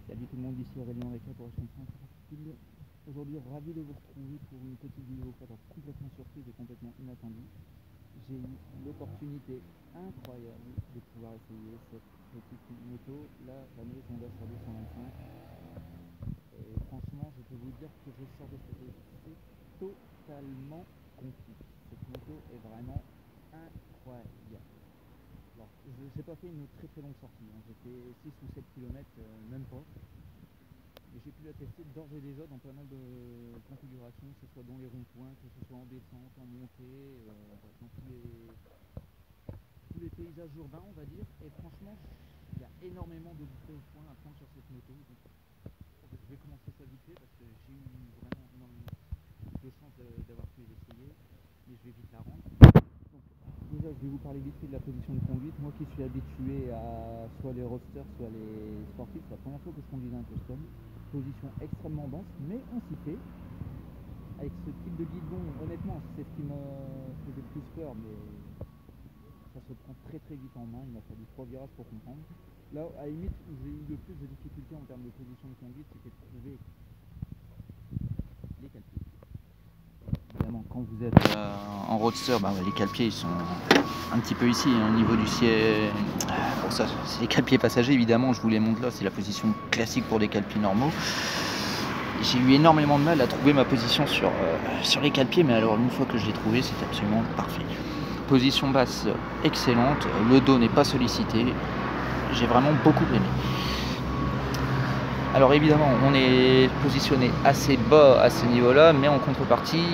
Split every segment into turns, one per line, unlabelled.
Salut tout le monde, ici Aurélien Reca pour H35. Aujourd'hui, ravi de vous retrouver pour une petite vidéo complètement surprise et complètement inattendue. J'ai eu l'opportunité incroyable de pouvoir essayer cette petite moto, la fameuse Honda Sur 225. Et franchement, je peux vous dire que je sors de cette essai totalement conquis. Cette moto est vraiment incroyable. Alors, je n'ai pas fait une très longue sortie, hein. J'ai fait 6 ou 7 km, même pas. Mais j'ai pu la tester d'ores et déjà dans pas mal de configurations, que ce soit dans les ronds-points, que ce soit en descente, en montée, dans tous les paysages urbains, on va dire. Et franchement, il y a énormément de bons points à prendre sur cette moto. Donc, je vais commencer ça vite fait parce que j'ai eu vraiment énormément de chance d'avoir pu les essayer, mais je vais vite la rendre. Donc, déjà, je vais vous parler vite fait de la position de conduite. Moi qui suis habitué à soit les roadsters, soit les sportifs, c'est la première fois que je conduisais un custom. Position extrêmement dense, mais on s'y fait. Avec ce type de guidon, honnêtement, c'est ce qui me faisait le plus peur, mais ça se prend très vite en main. Il m'a fallu 3 virages pour comprendre. Là, à la limite, où j'ai eu le plus de difficultés en termes de position de conduite, c'était de trouver les cale-pieds. Évidemment, quand vous êtes en roadster, les cale-pieds ils sont un petit peu ici, hein, au niveau du ciel. Pour ça, c'est les cale-pieds passagers, évidemment, je vous les montre là, c'est la position classique pour des cale-pieds normaux. J'ai eu énormément de mal à trouver ma position sur les cale-pieds, mais alors une fois que je l'ai trouvé, c'est absolument parfait. Position basse excellente, le dos n'est pas sollicité, j'ai vraiment beaucoup aimé. Alors évidemment, on est positionné assez bas à ce niveau-là, mais en contrepartie,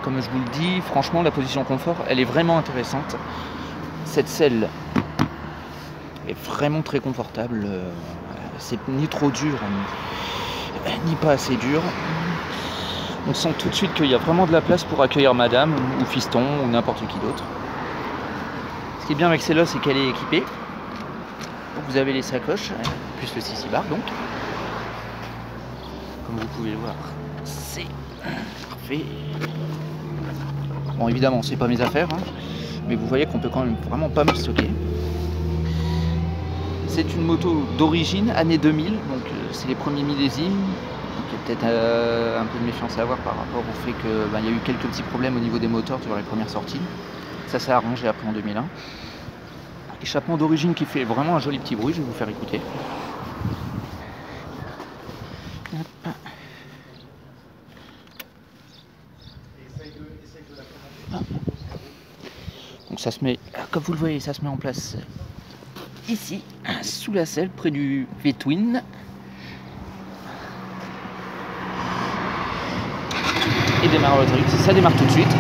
comme je vous le dis, franchement, la position confort, elle est vraiment intéressante. Cette selle est vraiment très confortable, c'est ni trop dur, ni pas assez dur. On sent tout de suite qu'il y a vraiment de la place pour accueillir madame, ou fiston, ou n'importe qui d'autre. Ce qui est bien avec celle-là, c'est qu'elle est équipée. Donc vous avez les sacoches, plus le CC bar donc. Comme vous pouvez le voir, c'est parfait. Bon, évidemment, c'est pas mes affaires, hein, mais vous voyez qu'on peut quand même vraiment pas mal stocker. C'est une moto d'origine, année 2000, donc c'est les premiers millésimes. Donc il y a peut-être un peu de méfiance à avoir par rapport au fait qu'il y a eu quelques petits problèmes au niveau des moteurs sur les premières sorties. Ça s'est arrangé après en 2001. Échappement d'origine qui fait vraiment un joli petit bruit, je vais vous faire écouter. Donc ça se met, comme vous le voyez, ça se met en place ici, sous la selle, près du V-Twin. Et démarre le truc, ça démarre tout de suite.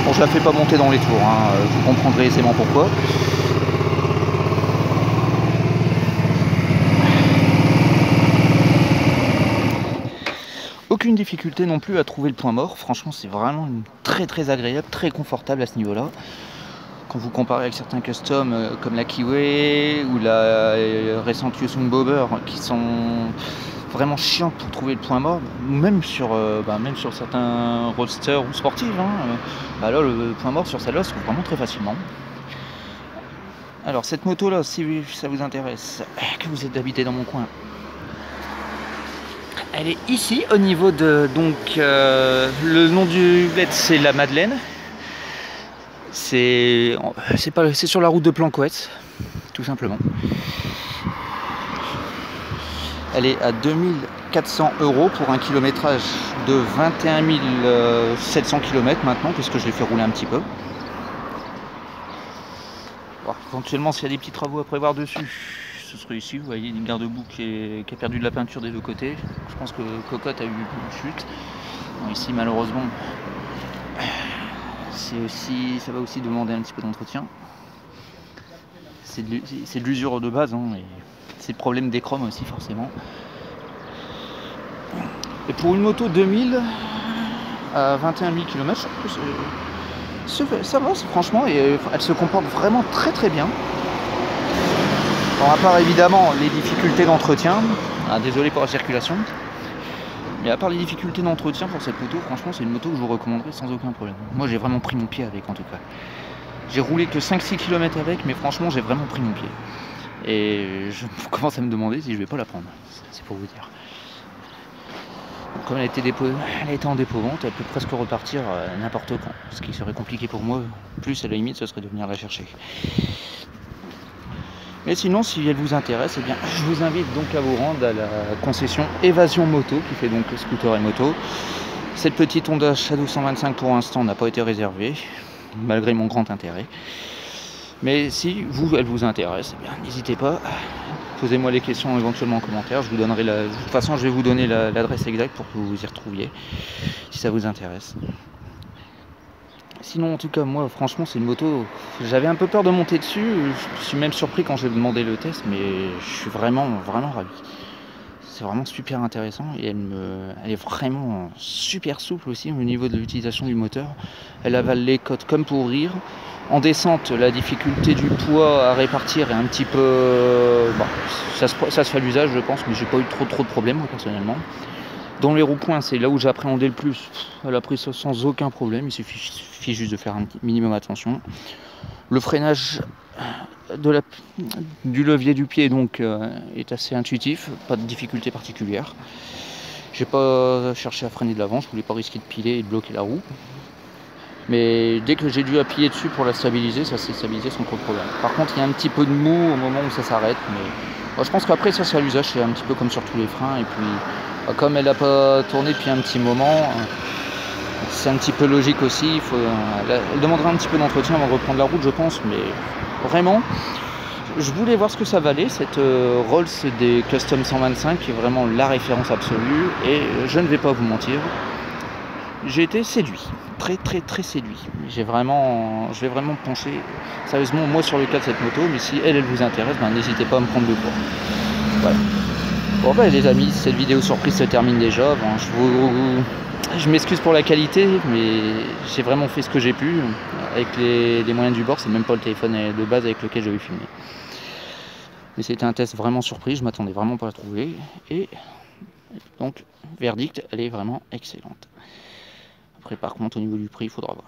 Bon, je la fais pas monter dans les tours, hein. Vous comprendrez aisément pourquoi. Aucune difficulté non plus à trouver le point mort, franchement c'est vraiment très agréable, très confortable à ce niveau-là. Quand vous comparez avec certains customs comme la Kiwi ou la récente Yusung Bobber qui sont vraiment chiants pour trouver le point mort, ou même sur certains roadsters ou sportifs, hein, là le point mort sur celle-là se trouve vraiment très facilement. Alors cette moto là, si ça vous intéresse, que vous êtes habité dans mon coin, elle est ici au niveau de, donc le nom du bled c'est la Madeleine. C'est sur la route de Plancoët, tout simplement. Elle est à 2400 € pour un kilométrage de 21 700 km maintenant, puisque je l'ai fait rouler un petit peu. Bon, éventuellement, s'il y a des petits travaux à prévoir dessus, ce serait ici. Vous voyez une garde-boue qui a perdu de la peinture des deux côtés. Je pense que Cocotte a eu une chute. Bon, ici, malheureusement, ça va aussi demander un petit peu d'entretien. C'est de l'usure de base, hein, et c'est le problème des chromes aussi forcément. Et pour une moto 2000 à 21 000 km, Ça va, franchement, et elle se comporte vraiment très très bien. Bon, à part évidemment les difficultés d'entretien, désolé pour la circulation, mais à part les difficultés d'entretien pour cette moto, franchement c'est une moto que je vous recommanderais sans aucun problème. Moi j'ai vraiment pris mon pied avec en tout cas. J'ai roulé que 5-6 km avec, mais franchement j'ai vraiment pris mon pied. Et je commence à me demander si je vais pas la prendre, c'est pour vous dire. Comme elle a été en dépôt-vente, elle peut presque repartir n'importe quand. Ce qui serait compliqué pour moi, plus à la limite, ce serait de venir la chercher. Mais sinon, si elle vous intéresse, eh bien, je vous invite donc à vous rendre à la concession Évasion Moto, qui fait donc scooter et moto. Cette petite Honda Shadow 125 pour l'instant n'a pas été réservée, malgré mon grand intérêt. Mais si elle vous intéresse, eh bien, n'hésitez pas. Posez-moi les questions éventuellement en commentaire. Je vous donnerai de toute façon, je vais vous donner l'adresse exacte pour que vous vous y retrouviez, si ça vous intéresse. Sinon, en tout cas, moi, franchement, c'est une moto. J'avais un peu peur de monter dessus. Je suis même surpris quand j'ai demandé le test, mais je suis vraiment, vraiment ravi. C'est vraiment super intéressant et elle est vraiment super souple aussi au niveau de l'utilisation du moteur. Elle avale les côtes comme pour rire. En descente, la difficulté du poids à répartir est un petit peu... Bon, ça se fait à l'usage, je pense, mais j'ai pas eu trop de problèmes, moi, personnellement. Dans les roues-points, c'est là où j'appréhendais le plus. Elle a pris ça sans aucun problème, il suffit juste de faire un minimum attention. Le freinage du levier du pied donc est assez intuitif, pas de difficulté particulière. J'ai pas cherché à freiner de l'avant, je voulais pas risquer de piler et de bloquer la roue. Mais dès que j'ai dû appuyer dessus pour la stabiliser, ça s'est stabilisé sans trop de problème. Par contre, il y a un petit peu de mou au moment où ça s'arrête, mais bon, je pense qu'après ça c'est à l'usage, c'est un petit peu comme sur tous les freins. Et puis, comme elle n'a pas tourné depuis un petit moment, c'est un petit peu logique aussi. Elle demandera un petit peu d'entretien avant de reprendre la route, je pense, mais vraiment, je voulais voir ce que ça valait, cette Rolls des Custom 125, qui est vraiment la référence absolue, et je ne vais pas vous mentir, j'ai été séduit, très séduit. Je vais vraiment pencher sérieusement moi sur le cas de cette moto, mais si elle vous intéresse, ben, n'hésitez pas à me prendre de court. Voilà. Bon ben les amis, cette vidéo surprise se termine déjà. Bon, je m'excuse pour la qualité, mais j'ai vraiment fait ce que j'ai pu avec les moyens du bord. C'est même pas le téléphone de base avec lequel j'avais filmé. Mais c'était un test vraiment surprise, je m'attendais vraiment pas à la trouver. Et donc, verdict, elle est vraiment excellente. Après, par contre, au niveau du prix, il faudra voir.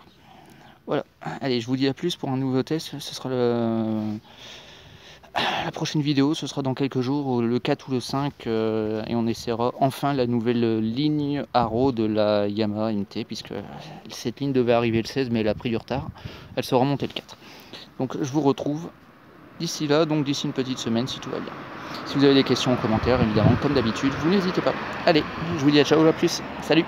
Voilà. Allez, je vous dis à plus pour un nouveau test. Ce sera la prochaine vidéo, ce sera dans quelques jours, le 4 ou le 5, et on essaiera enfin la nouvelle ligne Haro de la Yamaha MT, puisque cette ligne devait arriver le 16, mais elle a pris du retard. Elle sera remontée le 4. Donc, je vous retrouve d'ici là, donc d'ici une petite semaine, si tout va bien. Si vous avez des questions en commentaire, évidemment, comme d'habitude, vous n'hésitez pas. Allez, je vous dis à ciao, à plus, salut!